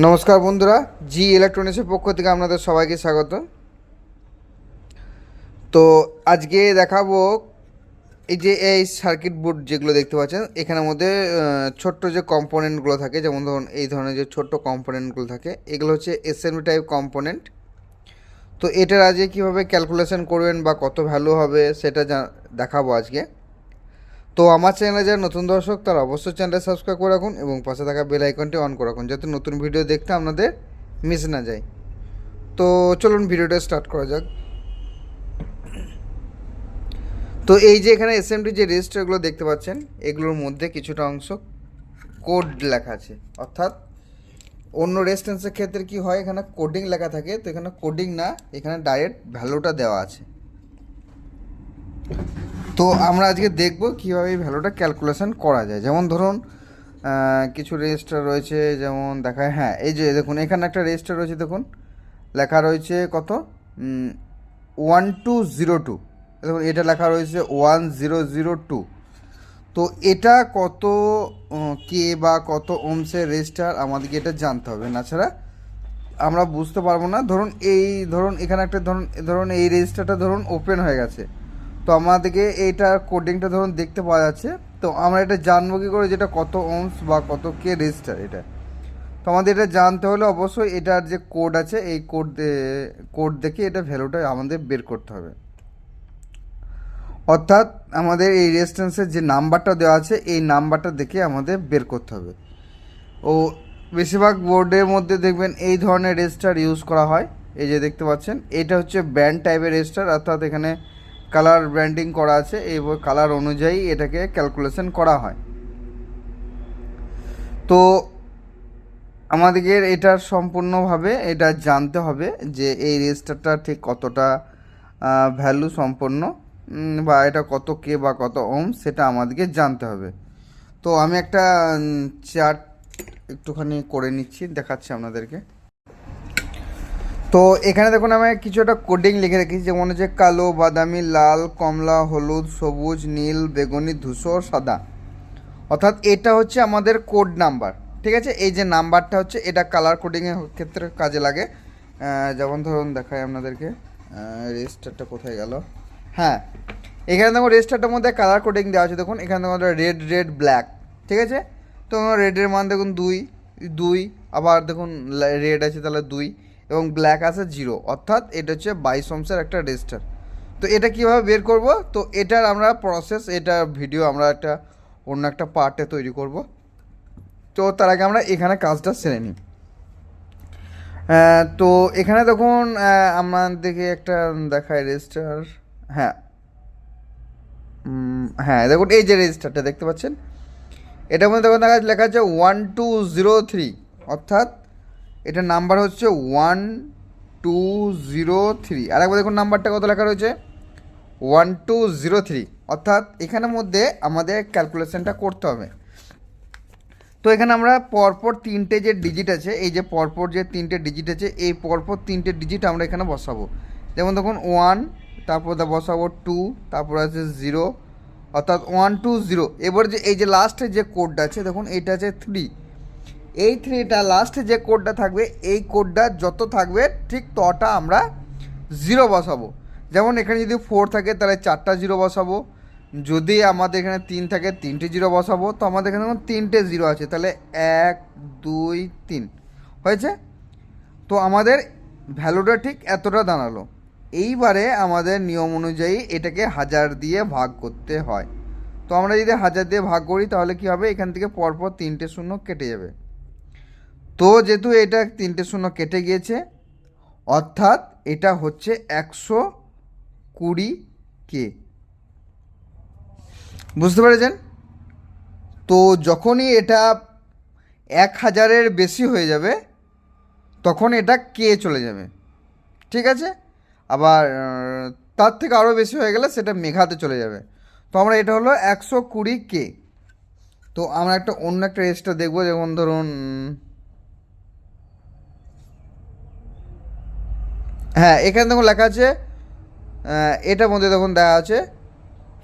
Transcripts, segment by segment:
নমস্কার বন্ধুরা, জি ইলেকট্রনিক্সের পক্ষ থেকে আপনাদের সবাইকে স্বাগত। তো আজকে দেখাবো এই সার্কিট বোর্ড যেগুলো দেখতে পাচ্ছেন এখানের মধ্যে ছোট্ট যে কম্পোনেন্টগুলো থাকে, যেমন ধরুন এই ধরনের যে ছোট্ট কম্পোনেন্টগুলো থাকে এগুলো হচ্ছে এসএমবি টাইপ কম্পোনেন্ট। তো এটার আজকে কীভাবে ক্যালকুলেশন করবেন বা কত ভ্যালু হবে সেটা দেখাবো আজকে। তো আমার চ্যানেলে যারা নতুন দর্শক তারা অবশ্যই চ্যানেলটা সাবস্ক্রাইব করে রাখুন এবং পাশে থাকা বেল আইকনটি অন করে রাখুন যাতে নতুন ভিডিও দেখতে আপনাদের মিস না যায়। তো চলুন ভিডিওটা স্টার্ট করা যাক। তো এই যে এখানে এসএমডি যে রেজিস্টারগুলো দেখতে পাচ্ছেন এগুলোর মধ্যে কিছুটা অংশ কোড লেখা আছে, অর্থাৎ অন্য রেজিস্ট্যান্সের ক্ষেত্রে কি হয় এখানে কোডিং লেখা থাকে, তো এখানে কোডিং না, এখানে ডাইরেক্ট ভ্যালুটা দেওয়া আছে। তো আমরা আজকে দেখব কীভাবে এই ভ্যালুটা ক্যালকুলেশন করা যায়। যেমন ধরুন কিছু রেজিস্টার রয়েছে, যেমন দেখায়, হ্যাঁ এই যে দেখুন এখানে একটা রেজিস্টার রয়েছে, দেখুন লেখা রয়েছে কত 1202, দেখুন এটা লেখা রয়েছে 1002। তো এটা কত কে বা কত ওমসের রেজিস্টার আমাদেরকে এটা জানতে হবে, না ছাড়া আমরা বুঝতে পারবো না। ধরুন এখানে একটা ধরুন এই রেজিস্টারটা ধরুন ওপেন হয়ে গেছে, তো আমাদেরকে এইটার কোডিংটা ধরুন দেখতে পাওয়া যাচ্ছে, তো আমরা এটা জানবো কী করে যেটা কত ওমস বা কত কে রেজিস্টার এটা। তো আমাদের এটা জানতে হলে অবশ্যই এটার যে কোড আছে এই কোড দেখে এটা ভ্যালুটা আমাদের বের করতে হবে। অর্থাৎ আমাদের এই রেজিস্ট্যান্সের যে নাম্বারটা দেওয়া আছে এই নাম্বারটা দেখে আমাদের বের করতে হবে। ও বেশিরভাগ বোর্ডের মধ্যে দেখবেন এই ধরনের রেজিস্টার ইউজ করা হয়। এই যে দেখতে পাচ্ছেন এটা হচ্ছে ব্যান্ড টাইপের রেজিস্টার, অর্থাৎ এখানে কালার ব্র্যান্ডিং করা আছে, এই কালার অনুযায়ী এটাকে ক্যালকুলেশন করা হয়। তো আমাদেরকে এটার সম্পূর্ণভাবে এটা জানতে হবে যে এই রেজিস্টারটা ঠিক কতটা ভ্যালু সম্পন্ন বা এটা কত কে বা কত ওম সেটা আমাদেরকে জানতে হবে। তো আমি একটা চার্ট একটুখানি করে নিচ্ছি, দেখাচ্ছি আপনাদেরকে। তো এখানে দেখুন আমি কিছু একটা কোডিং লিখে রেখেছি, যেমন হচ্ছে কালো, বাদামি, লাল, কমলা, হলুদ, সবুজ, নীল, বেগুনি, ধূসর, সাদা। অর্থাৎ এটা হচ্ছে আমাদের কোড নাম্বার, ঠিক আছে। এই যে নাম্বারটা হচ্ছে এটা কালার কোডিংয়ের ক্ষেত্রে কাজে লাগে। যেমন ধরুন দেখাই আপনাদেরকে, রেজিস্টারটা কোথায় গেল, হ্যাঁ এখানে দেখুন রেজিস্টারটার মধ্যে কালার কোডিং দেওয়া আছে, দেখুন এখানে দেখুন রেড ব্ল্যাক, ঠিক আছে। তো রেডের মান দেখুন 2, আবার দেখুন রেড আছে তাহলে 2 এবং ব্ল্যাক আছে 0, অর্থাৎ এটা হচ্ছে 22 ওহমসের একটা রেজিস্টার। তো এটা কীভাবে বের করব, তো এটার আমরা প্রসেস, এটা ভিডিও আমরা অন্য একটা পার্টে তৈরি করব। তো তার আগে আমরা এখানে কাজটা সেরে নিই। তো এখানে দেখুন আমাদেরকে একটা দেখায় রেজিস্টার, হ্যাঁ হ্যাঁ দেখুন এই যে রেজিস্টারটা দেখতে পাচ্ছেন এটার মধ্যে দেখুন লেখা আছে 1203, অর্থাৎ এটার নাম্বার হচ্ছে 1203। আর একবার দেখুন নাম্বারটা কত লেখা রয়েছে 1203, অর্থাৎ এখানের মধ্যে আমাদের ক্যালকুলেশনটা করতে হবে। তো এখানে আমরা পরপর তিনটে যে ডিজিট আছে, এই যে পরপর যে তিনটে ডিজিট আছে এই পরপর তিনটে ডিজিট আমরা এখানে বসাবো। যেমন দেখুন 1, তারপর বসাবো 2, তারপর আছে 0, অর্থাৎ 120। এবার যে এই যে লাস্টে যে কোডটা আছে দেখুন এইটা আছে 3, এই 3টা লাস্টে যে কোডটা থাকবে এই কোডটা যত থাকবে ঠিক তটা আমরা 0 বসাবো। যেমন এখানে যদি 4 থাকে তাহলে 4টা 0 বসাবো, যদি আমাদের এখানে 3 থাকে 3টে 0 বসাবো। তো আমাদের এখানে দেখুন 3টে 0 আছে, তাহলে 1 2 3 হয়েছে। তো আমাদের ভ্যালুটা ঠিক এতটা দাঁড়ালো। এইবারে আমাদের নিয়ম অনুযায়ী এটাকে 1000 দিয়ে ভাগ করতে হয়। তো আমরা যদি 1000 দিয়ে ভাগ করি তাহলে কি হবে, এখান থেকে পরপর 3টে শূন্য কেটে যাবে। তো যেহেতু এটা 3টে শূন্য কেটে গিয়েছে, অর্থাৎ এটা হচ্ছে 120K, বুঝতে পেরেছেন। তো যখনই এটা 1000-এর বেশি হয়ে যাবে তখন এটা কে চলে যাবে, ঠিক আছে। আবার তার থেকে আরও বেশি হয়ে গেলে সেটা মেঘাতে চলে যাবে। তো আমরা এটা হলো 120K। তো আমরা অন্য একটা রেজিস্টার দেখবো, যেমন ধরুন হ্যাঁ এখানে দেখুন লেখা আছে, এটার মধ্যে দেখুন দেওয়া আছে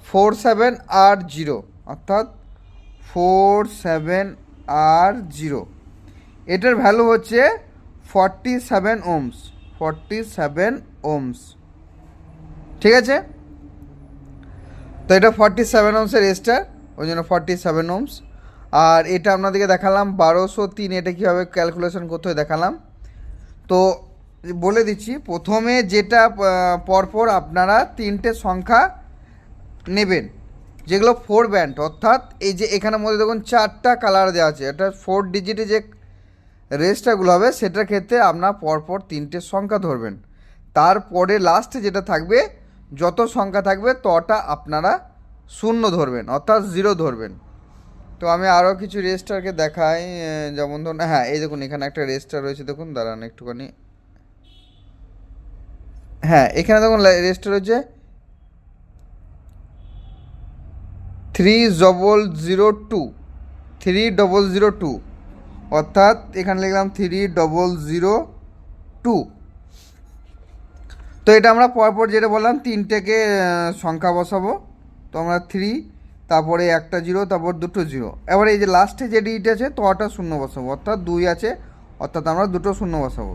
47R0, অর্থাৎ 47R0। এটার ভ্যালু হচ্ছে 47 ওহমস, 47 ওহমস, ঠিক আছে। তো এটা 47 ওহমসের রেজিস্টার, ওই জন্য 47 ওহমস। আর এটা আপনাদেরকে দেখালাম 1203, এটা কীভাবে ক্যালকুলেশন করতে হয় দেখালাম। তো বলে দিচ্ছি, প্রথমে যেটা পরপর আপনারা তিনটে সংখ্যা নেবেন যেগুলো 4 ব্যান্ড, অর্থাৎ এই যে এখানের মধ্যে দেখুন 4টা কালার দেওয়া আছে, এটা 4 ডিজিটে যে রেজিস্টারগুলো হবে সেটার ক্ষেত্রে আপনার পরপর তিনটে সংখ্যা ধরবেন। তারপরে লাস্টে যেটা থাকবে, যত সংখ্যা থাকবে তটা আপনারা শূন্য ধরবেন, অর্থাৎ 0 ধরবেন। তো আমি আরও কিছু রেজিস্টারকে দেখাই, যেমন ধরুন, হ্যাঁ এই দেখুন এখানে একটা রেজিস্টার রয়েছে, দেখুন দাঁড়ান একটুখানি, হ্যাঁ এখানে দেখুন রেজিস্টার রয়েছে 3002, 3002, অর্থাৎ এখানে লিখলাম 3002। তো এটা আমরা পরপর যেটা বললাম তিনটেকে সংখ্যা বসাবো। তো আমরা 3, তারপরে একটা 0, তারপর দুটো 0, এবার এই যে লাস্টে যে ডিজিট আছে তটা শূন্য বসাবো, অর্থাৎ 2 আছে, অর্থাৎ আমরা দুটো শূন্য বসাবো।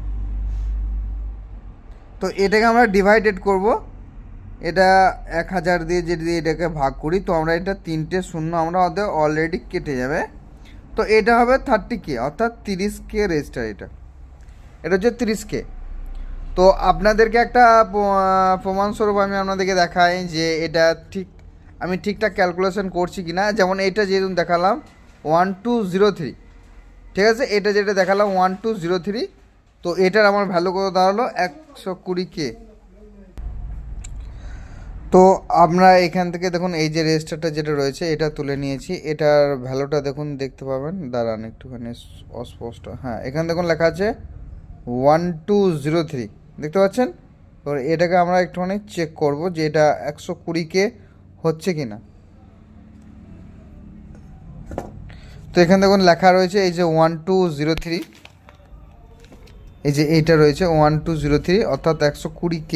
তো এটাকে আমরা ডিভাইডেড করব, এটা 1000 দিয়ে যদি এটাকে ভাগ করি, তো আমরা এটা তিনটে শূন্য আমরা ওদের অলরেডি কেটে যাবে। তো এটা হবে 30K, অর্থাৎ 30K রেজিস্টার। এটা হচ্ছে 30K। তো আপনাদেরকে একটা প্রমাণস্বরূপ আমি আপনাদেরকে দেখাই যে এটা ঠিক আমি ঠিকঠাক ক্যালকুলেশন করছি কি না। যেমন এটা যেহেতু দেখালাম 1203, ঠিক আছে, এটা যেটা দেখালাম 1203, তো এটার আমার ভ্যালু কত দাঁড়ালো 120K। তো আমরা এখান থেকে দেখুন এই যে রেজিস্টারটা যেটা রয়েছে এটা তুলে নিয়েছি, এটার ভ্যালুটা দেখুন দেখতে পাবেন, দাঁড়ান একটুখানি অস্পষ্ট, হ্যাঁ এখানে দেখুন লেখা আছে 1203, দেখতে পাচ্ছেন। তো এটাকে আমরা একটুখানি চেক করব যে এটা 120K হচ্ছে কি না। তো এখানে দেখুন লেখা রয়েছে এই যে 1203, এই যে এইটা রয়েছে 1203, অর্থাৎ 120K।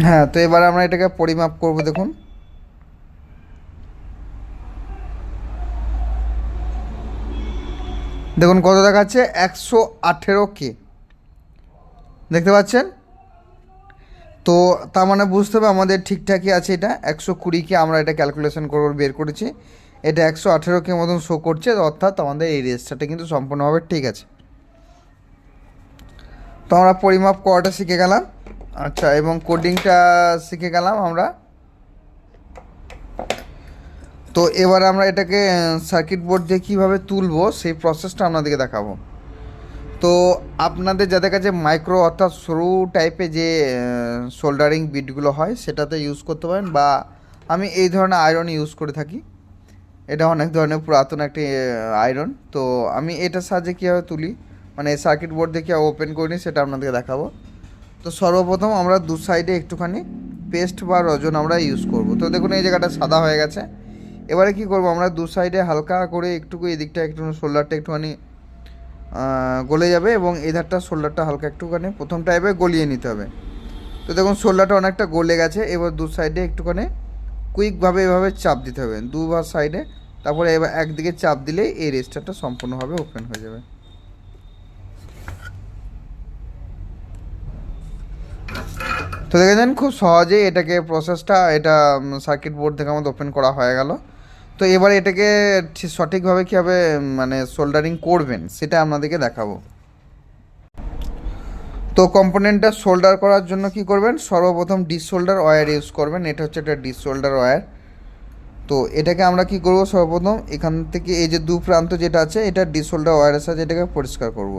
হ্যাঁ, তো এবার আমরা এটাকে পরিমাপ করব, দেখুন দেখুন কত দেখাচ্ছে 118K, দেখতে পাচ্ছেন। তো তার মানে বুঝতে হবে আমাদের ঠিকঠাকই আছে, এটা 120K আমরা এটা ক্যালকুলেশন করে বের করেছি, এটা 118K মতন শো করছে, অর্থাৎ আমাদের এই রেজিস্টারটা কিন্তু সম্পূর্ণভাবে ঠিক আছে। তো আমরা পরিমাপ করাটা শিখে গেলাম, আচ্ছা, এবং কোডিংটা শিখে গেলাম আমরা। তো এবার আমরা এটাকে সার্কিট বোর্ড দিয়ে কীভাবে তুলবো সেই প্রসেসটা আপনাদেরকে দেখাবো। তো আপনাদের যাদের কাছে মাইক্রো অর্থাৎ সরু টাইপের যে সোল্ডারিং বিটগুলো হয় সেটাতে ইউজ করতে পারেন, বা আমি এই ধরনের আয়রন ইউজ করে থাকি, এটা অনেক ধরনের পুরাতন একটি আয়রন। তো আমি এটার সাহায্যে কীভাবে তুলি, মানে সার্কিট বোর্ড দিয়ে কীভাবে ওপেন করিনি সেটা আপনাদেরকে দেখাবো। তো সর্বপ্রথম আমরা দু সাইডে একটুখানি পেস্ট বা রজন আমরা ইউজ করব। তো দেখুন এই জায়গাটা সাদা হয়ে গেছে, এবারে কি করব আমরা দু সাইডে হালকা করে একটুকু এই দিকটা একটু শোল্ডারটা একটুখানি গলে যাবে, এবং এই ধারটা শোল্ডারটা হালকা একটুখানি প্রথম টাইপে গলিয়ে নিতে হবে। তো দেখুন শোল্ডারটা অনেকটা গলে গেছে, এবার দু সাইডে একটুখানি কুইকভাবে এভাবে চাপ দিতে হবে দুবার সাইডে, তারপরে এবার একদিকে চাপ দিলেই এই রেজিস্টারটা সম্পূর্ণভাবে ওপেন হয়ে যাবে। তো দেখেছেন খুব সহজেই এটাকে প্রসেসটা এটা সার্কিট বোর্ড থেকে আমাদের ওপেন করা হয়ে গেল। তো এবার এটাকে সঠিকভাবে কীভাবে মানে সোল্ডারিং করবেন সেটা আপনাদেরকে দেখাবো। তো কম্পোনেন্টটা সোল্ডার করার জন্য কি করবেন, সর্বপ্রথম ডিসোল্ডার ওয়্যার ইউজ করবেন, এটা হচ্ছে একটা ডিসোল্ডার ওয়্যার। তো এটাকে আমরা কি করব, সর্বপ্রথম এখান থেকে এই যে দু প্রান্ত যেটা আছে এটা ডিসোল্ডার ওয়্যারের সাথে এটাকে পরিষ্কার করব।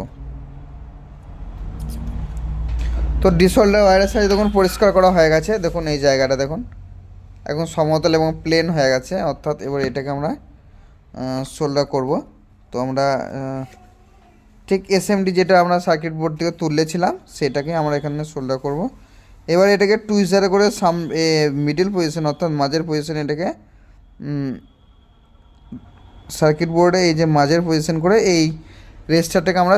তো ডিসোল্ডার ওয়্যারের সাথে দেখুন পরিষ্কার করা হয়ে গেছে, দেখুন এই জায়গাটা দেখুন এখন সমতল এবং প্লেন হয়ে গেছে, অর্থাৎ এবার এটাকে আমরা সোল্ডার করব। তো আমরা ঠিক এসএমডি যেটা আমরা সার্কিট বোর্ড থেকে তুলেছিলাম সেটাকে আমরা এখানে সোল্ডার করব। এবার এটাকে টুইজারে করে মিডল পজিশন অর্থাৎ মাঝের পজিশনে এটাকে সার্কিট বোর্ডে এই যে মাঝের পজিশন করে এই রেজিস্টারটাকে আমরা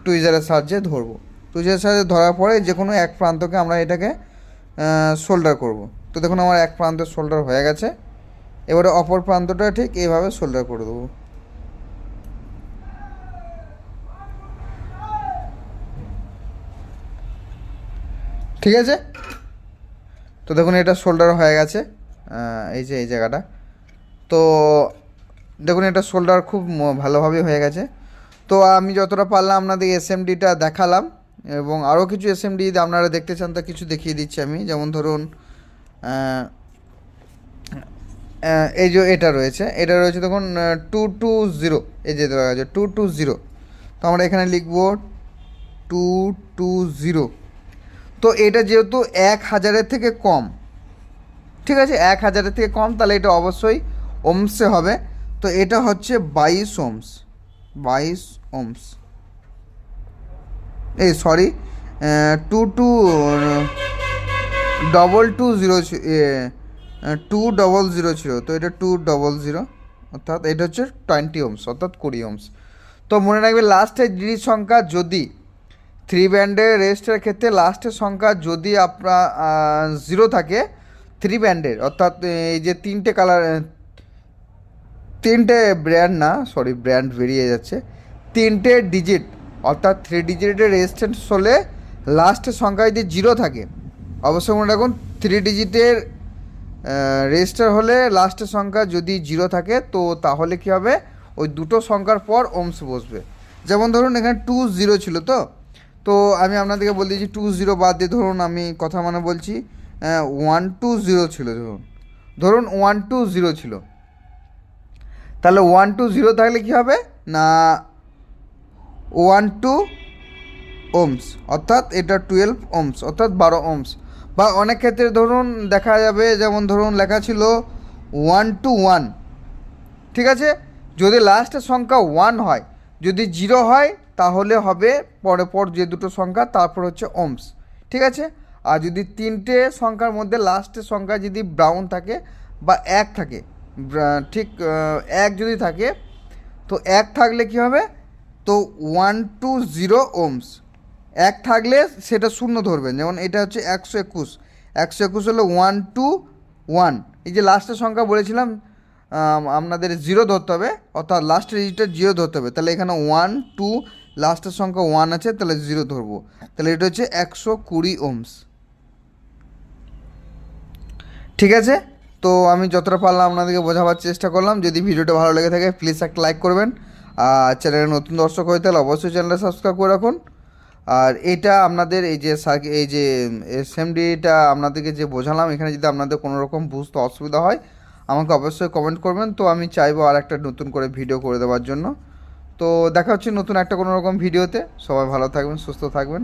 টুইজারের সাহায্যে ধরবো। টুইজারের সাহায্যে ধরার পরে যে কোনো এক প্রান্তকে আমরা এটাকে সোল্ডার করব। তো দেখুন আমার এক প্রান্ত সোল্ডার হয়ে গেছে। এবারে অপর প্রান্তটা ঠিক এইভাবে সোল্ডার করে দেবো। ঠিক আছে, তো দেখুন এটা সোল্ডার হয়ে গেছে, এই যে এই জায়গাটা। তো দেখুন এটা সোল্ডার খুব ভালোভাবে হয়ে গেছে। তো আমি যতটা পারলাম আপনাদের এসএমডিটা দেখালাম, এবং আরও কিছু এসএমডি যদি আপনারা দেখতে চান তা কিছু দেখিয়ে দিচ্ছি আমি। যেমন ধরুন এই যে এটা রয়েছে দেখুন 220, এই যে দেখা যাচ্ছে 220। তো আমরা এখানে লিখব 220। তো এটা যেহেতু 1000-এর থেকে কম, ঠিক আছে, 1000-এর থেকে কম, তাহলে এটা অবশ্যই ওমসে হবে। তো এটা হচ্ছে 22 ওমস, 22 ওমস, এই সরি 200 ছিল, তো এটা 200, অর্থাৎ এটা হচ্ছে 20 ওমস অর্থাৎ 20 ওমস। তো মনে রাখবে লাস্টের ডিজিট সংখ্যা যদি 3 ব্যান্ডের রেজিস্টারের ক্ষেত্রে লাস্টের সংখ্যা যদি আপনার 0 থাকে 3 ব্যান্ডের, অর্থাৎ এই যে তিনটে ব্র্যান্ড বেরিয়ে যাচ্ছে, 3টে ডিজিট অর্থাৎ 3 ডিজিটের রেজিস্ট্যান্স হলে লাস্টের সংখ্যা যদি 0 থাকে, অবশ্যই মনে রাখুন 3 ডিজিটের রেজিস্টার হলে লাস্টের সংখ্যা যদি 0 থাকে তো তাহলে কী হবে, ওই দুটো সংখ্যার পর ওমস বসবে। যেমন ধরুন এখানে 20 ছিল, তো আমি আপনাদেরকে বলে দিয়েছি 20 বাদ দিয়ে ধরুন আমি কথা মানে বলছি 120 ছিল, ধরুন 120 ছিল, তাহলে 120 থাকলে কী হবে না 12 ওমস, অর্থাৎ এটা 12 ওমস অর্থাৎ 12 ওমস। বা অনেক ক্ষেত্রে ধরুন দেখা যাবে, যেমন ধরুন লেখা ছিল 121, ঠিক আছে, যদি লাস্টের সংখ্যা 1 হয়, যদি 0 হয় তাহলে হবে পর যে দুটো সংখ্যা তারপর হচ্ছে ওমস, ঠিক আছে। আর যদি 3টে সংখ্যার মধ্যে লাস্টের সংখ্যা যদি ব্রাউন থাকে বা 1 থাকে, ঠিক 1 যদি থাকে, তো 1 থাকলে কি হবে, তো 120 ওমস। 1 থাকলে সেটা শূন্য ধরবেন, যেমন এটা হচ্ছে 121 হলো 121, এই যে লাস্টের সংখ্যা বলেছিলাম আপনাদের 0 ধরতে হবে, অর্থাৎ লাস্টের ডিজিটটা 0 ধরতে হবে। তাহলে এখানে 1 2 লাস্টের সংখ্যা 1 আছে, তাহলে 0 ধরবো, তাহলে এটা হচ্ছে 120 ওমস, ঠিক আছে। তো আমি যতটা পারলাম আপনাদেরকে বোঝাবার চেষ্টা করলাম। যদি ভিডিওটা ভালো লেগে থাকে প্লিজ একটা লাইক করবেন, আর চ্যানেলে নতুন দর্শক হয়ে তাহলে অবশ্যই চ্যানেলটা সাবস্ক্রাইব করে রাখুন। আর এটা আপনাদের এই যে এসএমডিটা আপনাদেরকে যে বোঝালাম, এখানে যদি আপনাদের কোনো রকম বুঝতে অসুবিধা হয় আমাকে অবশ্যই কমেন্ট করবেন, তো আমি চাইবো আর একটা নতুন করে ভিডিও করে দেওয়ার জন্য। তো দেখা হচ্ছে নতুন একটা কোনো রকম ভিডিওতে। সবাই ভালো থাকবেন, সুস্থ থাকবেন,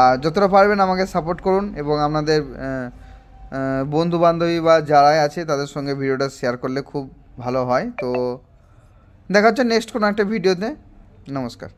আর যতটা পারবেন আমাকে সাপোর্ট করুন, এবং আপনাদের বন্ধু বান্ধবী বা যারাই আছে তাদের সঙ্গে ভিডিওটা শেয়ার করলে খুব ভালো হয়। তো দেখা হচ্ছে নেক্সট কোনো একটা ভিডিওতে। নমস্কার।